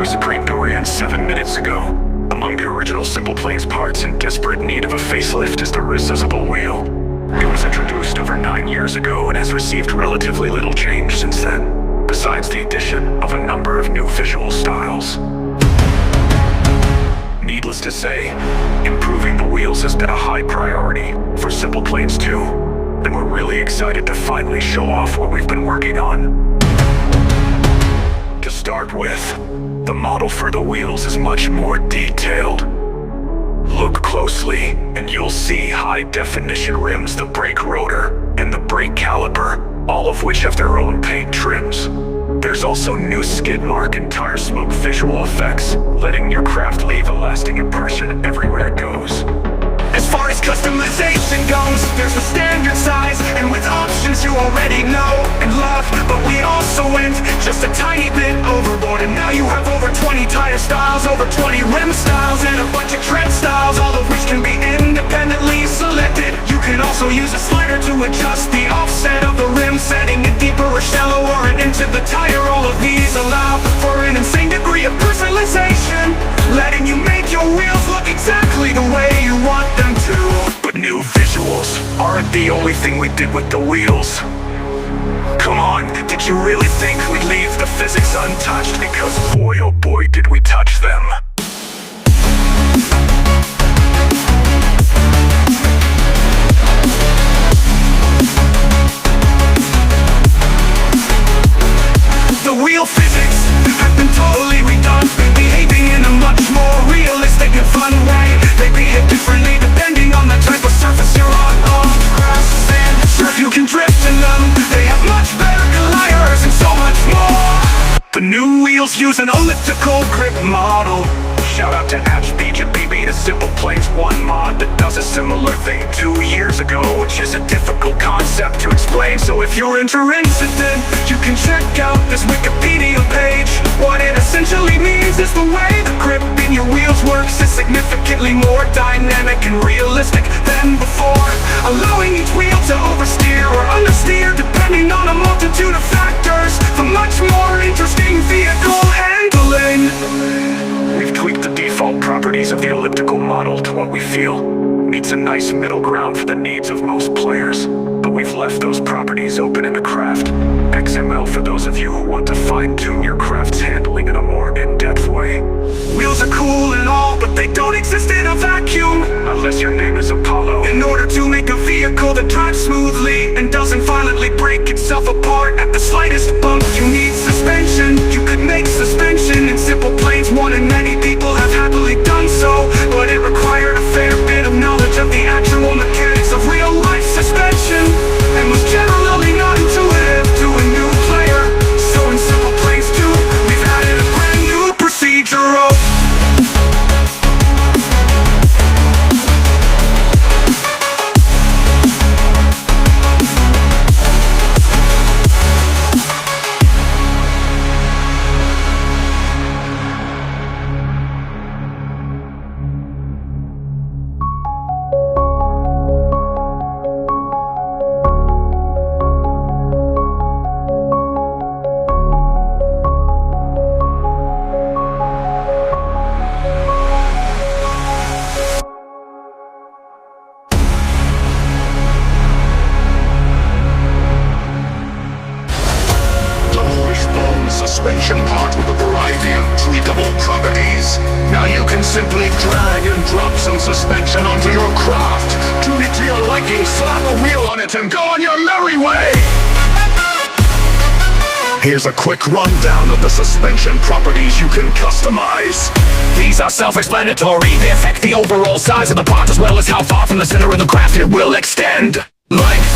Supreme Dorian 7 minutes ago. Among the original SimplePlanes parts in desperate need of a facelift is the resizable wheel. It was introduced over 9 years ago and has received relatively little change since then, besides the addition of a number of new visual styles. Needless to say, improving the wheels has been a high priority for SimplePlanes 2, and we're really excited to finally show off what we've been working on. To start with, the model for the wheels is much more detailed. Look closely, and you'll see high-definition rims, the brake rotor, and the brake caliper, all of which have their own paint trims. There's also new skid mark and tire smoke visual effects, letting your craft leave a lasting impression everywhere it goes. As far as customization goes, there's the standard size, and with options you already know and love. But we also went just a tiny bit overboard, and now you have over 20 tire styles, over 20 rim styles, and a bunch of tread styles, all of which can be independently selected. You can also use a slider to adjust the offset of the rim, setting it deeper or shallower and into the tire. All of these allow for an insane degree of personalization, letting you make your wheels look exactly the way you want them to. But new visuals aren't the only thing we did with the wheels. Come on, did you really think we'd leave the physics untouched? Because boy oh boy did we touch them. The wheel physics have been totally redone, behaving in a much more realistic and fun way. They behave differently depending on the type of surface you're on grass, sand, sure you can drift in them. They have much better colliders and so much more. The new wheels use an elliptical grip model. Shout out to BB, the SimplePlanes 1 mod that does a similar thing 2 years ago, which is a difficult concept to explain. So if you're interested, you can check out this Wikipedia page. What it essentially means is the way the grip in your wheels works is significantly more dynamic and realistic than before, allowing each wheel to oversteer or understeer depending on a multitude of factors for much more interesting vehicle handling. We've tweaked the default properties of the elliptical model to what we feel meets a nice middle ground for the needs of most players, but we've left those properties open in the craft XML for those of you who want to fine-tune your craft's handling in a more in-depth way. Wheels are cool and all, but they don't exist in a vacuum, unless your name is Apollo. In order to make a vehicle that drives smoothly and doesn't violently break itself apart at the slightest bump, you need suspension. You could make suspension in SimplePlanes 1, and many people have happily done so, but it required a fair bit of knowledge of the actual mechanics of real-life suspension, and was generally not intuitive to a new player. So in SimplePlanes 2, we've added a brand new procedural. Suspension part with a variety of tweakable properties. Now you can simply drag and drop some suspension onto your craft. Tune it to your liking, slap a wheel on it, and go on your merry way! Here's a quick rundown of the suspension properties you can customize. These are self-explanatory. They affect the overall size of the part as well as how far from the center of the craft it will extend. Length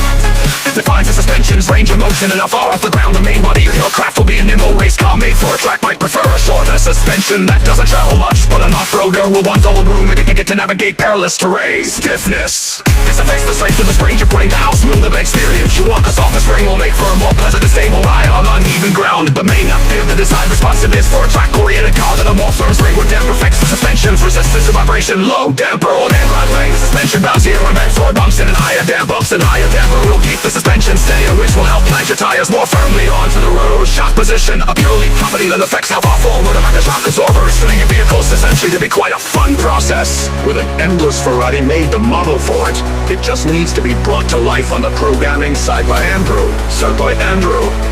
defines the suspension's range of motion and how far off the ground the main body of your craft will be. A nimble race car made for a track might prefer a shorter suspension that doesn't travel much, but an off-roader will want all the room it can get to navigate perilous terrain. Stiffness. This affects the strength of the springs you're putting to how smooth of an experience you want. A softer spring will make for a more pleasant and stable ride on uneven even ground. The main active, the design responsive is for a track-oriented car that a more firm spring would damper affects the suspensions, resistance to vibration, low damper on and run lane. The suspension bounce here prevents for bumps, and an higher bumps and higher damper will keep the suspension steady, which will help plant your tires more firmly onto the road. Shock position, a purely property that affects how far forward a shock absorber is filling your vehicles, essentially to be quite a fun process. With an endless variety made the model for it, it just needs to be brought to life on the programming side by Andrew.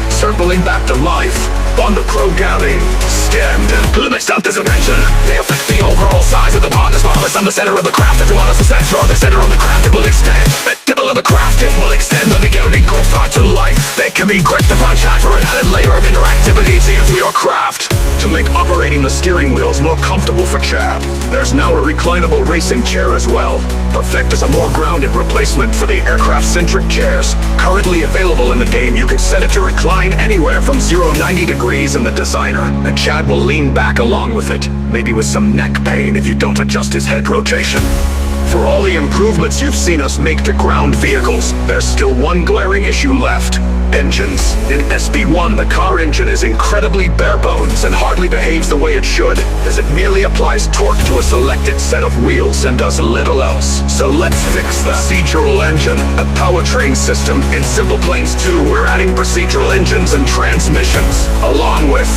Circling back to life on the programming stand. Limits don't dimension, they affect the overall size of the part. The smallest on the center of the craft. If you want us to center on the center of the craft, it will extend. The tip of the craft, it will extend. Let me get a go far to life. They can be gripped upon shot for an added layer of interactivity to your craft. To make operating the steering wheels more comfortable for Chad, there's now a reclinable racing chair as well. Perfect as a more grounded replacement for the aircraft-centric chairs. Currently available in the game, you can set it to recline anywhere from 0 to 90 degrees in the designer, and Chad will lean back along with it, maybe with some neck pain if you don't adjust his head rotation. For all the improvements you've seen us make to ground vehicles, there's still one glaring issue left. Engines. In SB1, the car engine is incredibly bare bones and hardly behaves the way it should, as it merely applies torque to a selected set of wheels and does little else. So let's fix the procedural engine, a powertrain system. In SimplePlanes 2, we're adding procedural engines and transmissions, along with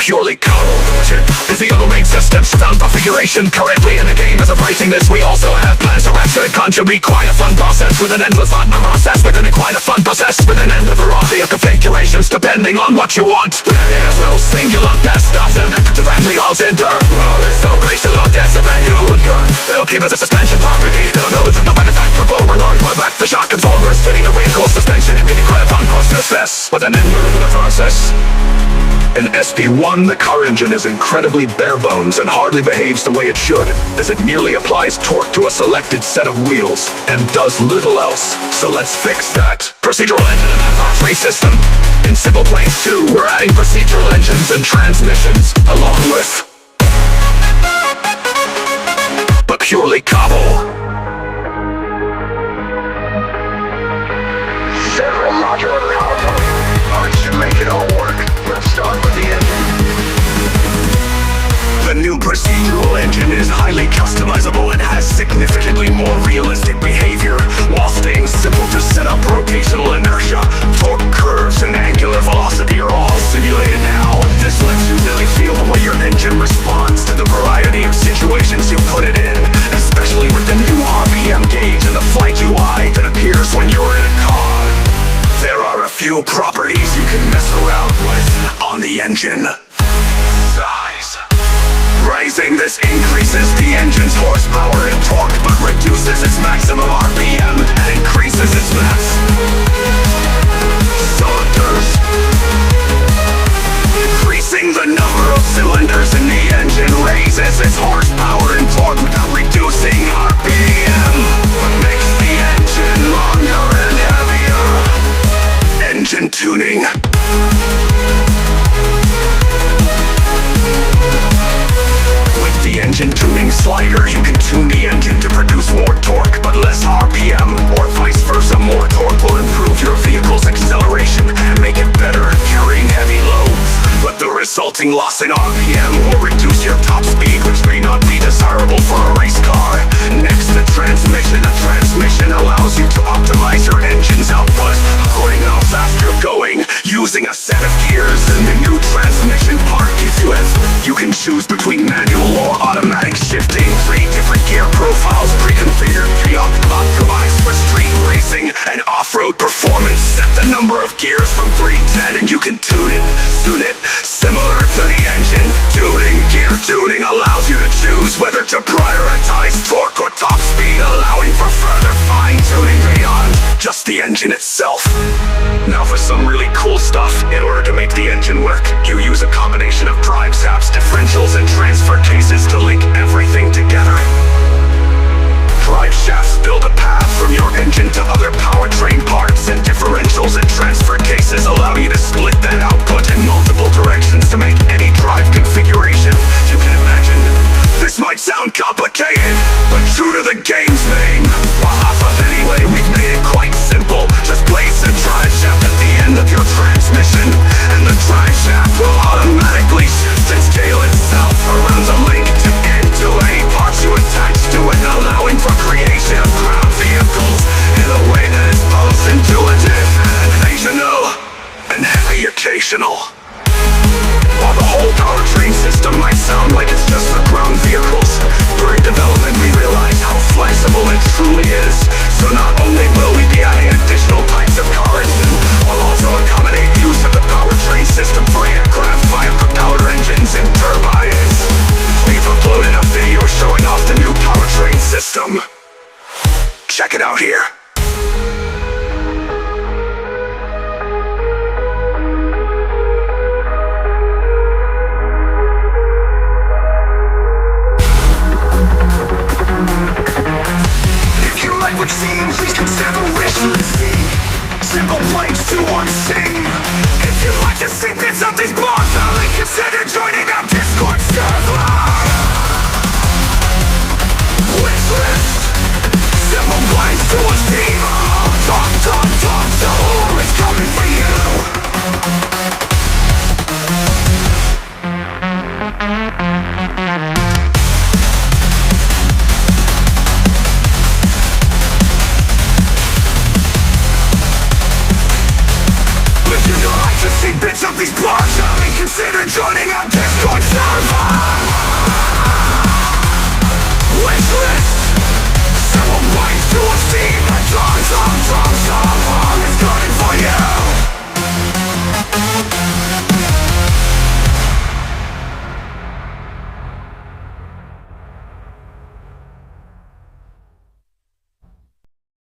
purely code is the other main system. Sound configuration currently in the game. As of writing this, we also have plans to rapture it. Can be quite a fun process with an endless fun process within a quite a fun process with an endless variety of configurations depending on what you want. There's no singular best option to family all center. There's no racial or decibel. They'll keep us a suspension property. They'll know it's no manufacturer overload. But back the shock absorbers fitting the vehicle suspension and really quite a fun process with an endless process. In SP1, the car engine is incredibly bare bones and hardly behaves the way it should, as it merely applies torque to a selected set of wheels and does little else. So let's fix that. Procedural engine and powertrain system. In SimplePlanes 2, we're adding procedural engines and transmissions, along with but purely cobble. Several modular parts should make it all work. Let's start with the engine. The new procedural engine is highly customizable and has significantly more realistic behavior, while staying simple to set up. Rotational inertia, torque curves, and angular velocity are all simulated now. This lets you really feel the way your engine responds to the variety of situations you put it in, especially with the new RPM gauge and the flight UI that appears when you're in a car. There are a few properties you can mess around with on the engine. Size. Raising this increases the engine's horsepower and torque, but reduces its maximum RPM and increases its mass. Cylinders. Increasing the number of cylinders in the engine raises its horsepower and torque without reducing RPM, but makes the engine longer and heavier. Engine tuning. With the engine tuning slider, you can tune the engine to produce more torque but less RPM, or vice versa. More torque will improve your vehicle's acceleration and make it better at carrying heavy loads, but the resulting loss in RPM will reduce your top speed, which may not be desirable for a race car. Next, the transmission. A transmission allows you to optimize your engine's output according to how fast you're going, using a set of gears, and the new transmission part gives you you can choose between manual or automatic shifting. 3 different gear profiles, pre-configured, pre-optimized for street racing and off-road performance. Set the number of gears from 3 to 10 and you can tune it similar to the engine tuning. Gear tuning allows you to choose whether to prioritize torque or top speed, allowing for further fine-tuning beyond just the engine itself. Now for some really cool stuff. In order to make the engine work, you use a combination of drive shafts, differentials, and transfer cases to link everything together. Drive shafts build a path from your engine to other powertrain parts, and differentials and transfer cases allow you to split that output in multiple directions to make any drive configuration you can imagine. This might sound complicated, but true to the game's name, we'll have a way, we've made it quite simple. Just place a drive shaft at the end of your transmission, and the drive shaft will automatically shift and scale itself around the link to end to any parts you attach to it, allowing for creation of ground vehicles in a way that is both intuitive and occasional. While the whole powertrain system might sound like it's just for ground vehicles, during development we realized how flexible it truly is. So not only will we be adding additional types of cars, we'll also accommodate use of the powertrain system for aircraft via propeller engines and turbines. We've uploaded a video showing off the new powertrain system. Check it out here. What seems, please consider wishing to see SimplePlanes 2 on Sing. If you'd like to see bits of these blogs, only consider joining our Discord server. Wishlist SimplePlanes 2 on Steam. Talk, it's coming for you. See bits of these blogs, only consider joining our Discord server. Wishlist SimplePlanes 2 on Steam. It's coming for you.